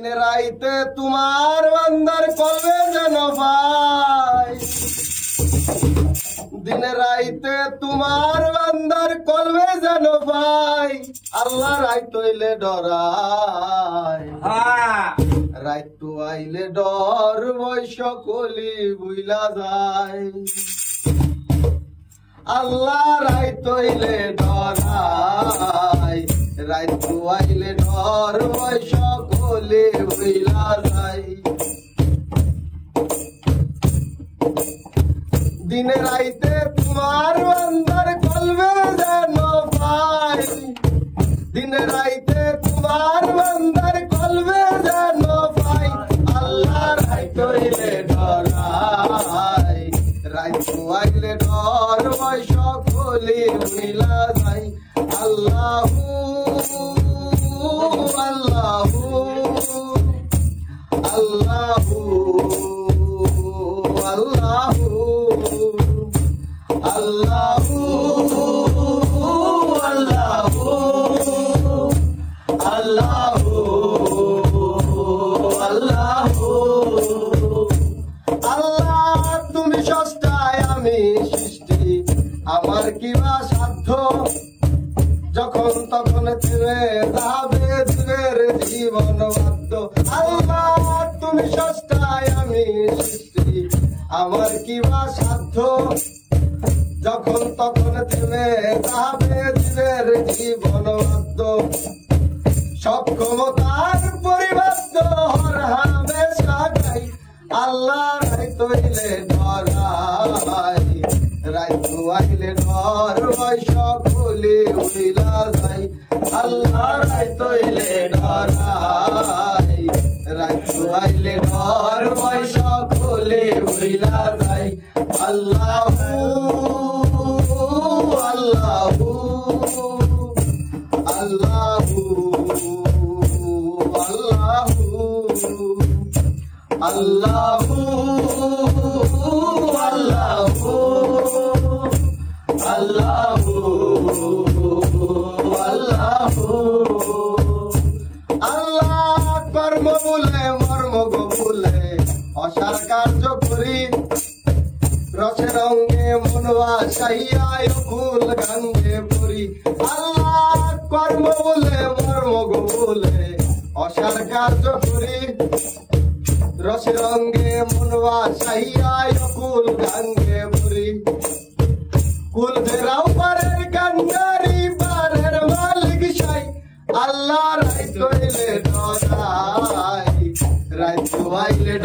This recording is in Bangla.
রাইতে তোমার বান্দার কলবে যেন ভাই, দিনে রাইতে তোমার বান্দার কলবে যেন ভাই, আল্লাহ রাইত হইলে ডরাই, রাইত আইলে ডর বই সকলি বুইলা যায়, আল্লাহ রাইত হইলে ডরাই, রাইত আইলে ডর বই সকলি বুইলা যায়, দিনে রাইতে তোমার বান্দার কলবে যেন ভাই, দিনে রাইতে তোমার বান্দার কলবে যেন ভাই, আল্লাহ রাইত হইলে ডরাই, রাইত আইলে ডর বই সকলি বুইলা যায়, আল্লাহু আল্লাহু আল্লাহু আল্লাহু আল্লাহু আল্লাহু আল্লাহু আল্লাহু আল্লাহ তুমি সস্তায় আমি সৃষ্টি, আমার কিবা সাধ্য, যখন তখন থেমে যাবে জীবের জীবন বাধ্য, আল্লাহ তুমি সস্তায় আমি সৃষ্টি, আমার কিবা সাধ্য, যখন তখন থেমে যাবে জীবের জীবন বাধ্য, সব ক্ষমতার পরিবাদ্য হর হামেশা গাই, আল্লাহ রাইত হইলে ডরাই, রাইত আইলে ডর বই সকলি উইলা যায়, আল্লাহ রাইত হইলে ডরাই, রাইত আইলে ডর বই সকলি উইলা যায়, আল্লাহু আল্লাহু আল্লাহু আল্লাহু আল্লাহু আল্লাহু আল্লাহু আল্লাহু আল্লাহ কর্ম বলে মর্ম বলে অসার কার্য করি, রসে রঙ্গে মন ভাসাইয়ায় ফুল গঙ্গে পরি, আল্লাহ কর্ম বলে মর্ম বলে অসার কার্য করি, রসে রঙ্গে মন ভাসাইয়ায় ফুল গঙ্গে পরি, কুল ফেরাও পারের কান্ডারি পারের মালিক সাই, আল্লাহ রাইত হইলে ডরাই, রাইত আইলে